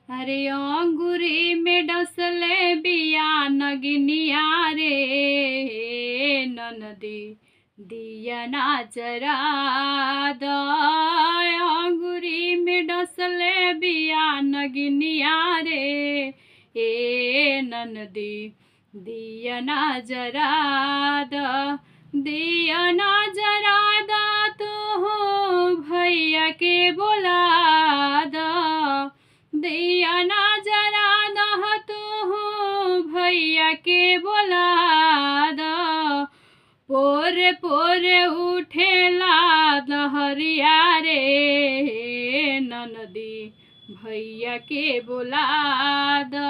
अरे अंगूरी में डसले बिया नगिनिया रे ननदी दिया ना जरा द। अंगूरी में डसले बिया नगिनिया रे ए ननदी दिया ना जरा द। दिया ना जरा द तू भैया के बोला द। दिया ना जरा दह तू भैया के बोला द। पोरे पोरे उठेला लहरिया रे ननदी भैया के बोला द।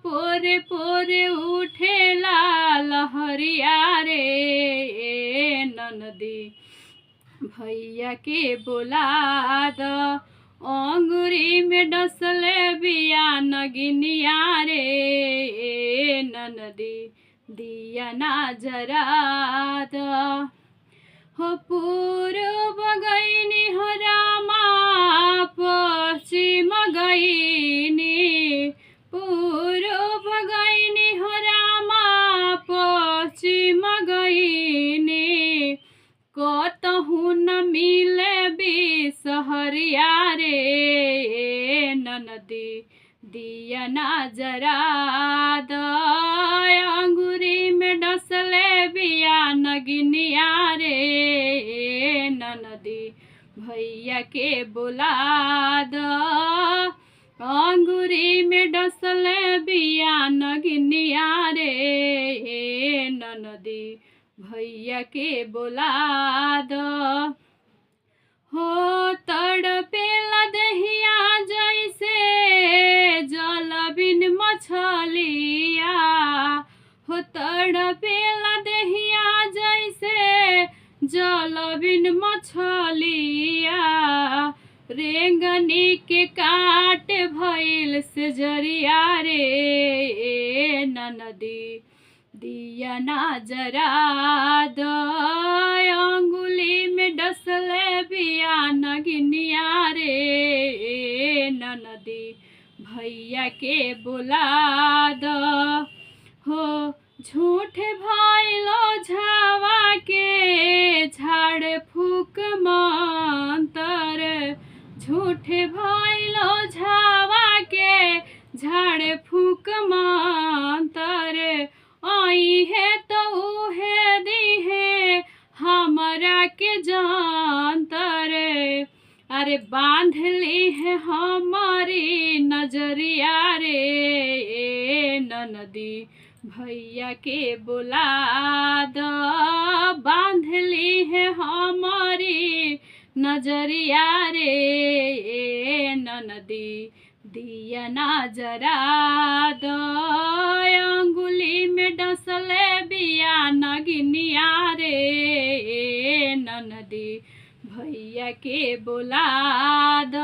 पोरे पोरे उठेला लहरिया रे ननदी भैया के बोला द। अंगूरी में डसले बिया नगिनिया रे ननदी दिया ना जरा द। हो पूर्व गईनी हो रामा पश्चिम गईनी। पूर्व गईनी हो रामा पश्चिम गईनी। कतहु न मिले बिसहरिया रे ननदी दिया ना जरा द। अंगूरी में डसले बिया नगिनिया रे ननदी भैया के बोला द। अंगूरी में डसले बिया नगिनिया रे ननदी भैया के बोला द। हो तड़पेला दहिया जैसे जल बिन मछलिया। हो तड़पेला दहिया जैसे जल बिन मछलिया। रेंगनी के काट भइल से जरिया रे ननदी दिया ना जरा द। अंगुली में डसले बिया नगिनिया रे ननदी भैया के बोला द। हो झूठ भइलो झावा के झाड़ फूक मंतर। झूठ भइलो झावा के झाड़ फूक मंतर। आई है तो उहे दी है हमरा के जानतर। अरे बांध ली है हमारी नजरिया रे ननदी भैया के बोला द। बांध ली है हमारी नजरिया रे ननदी दिया ना जरा द। अंगुली में डसले बिया नगिनिया रे ननदी भैया के बोला द।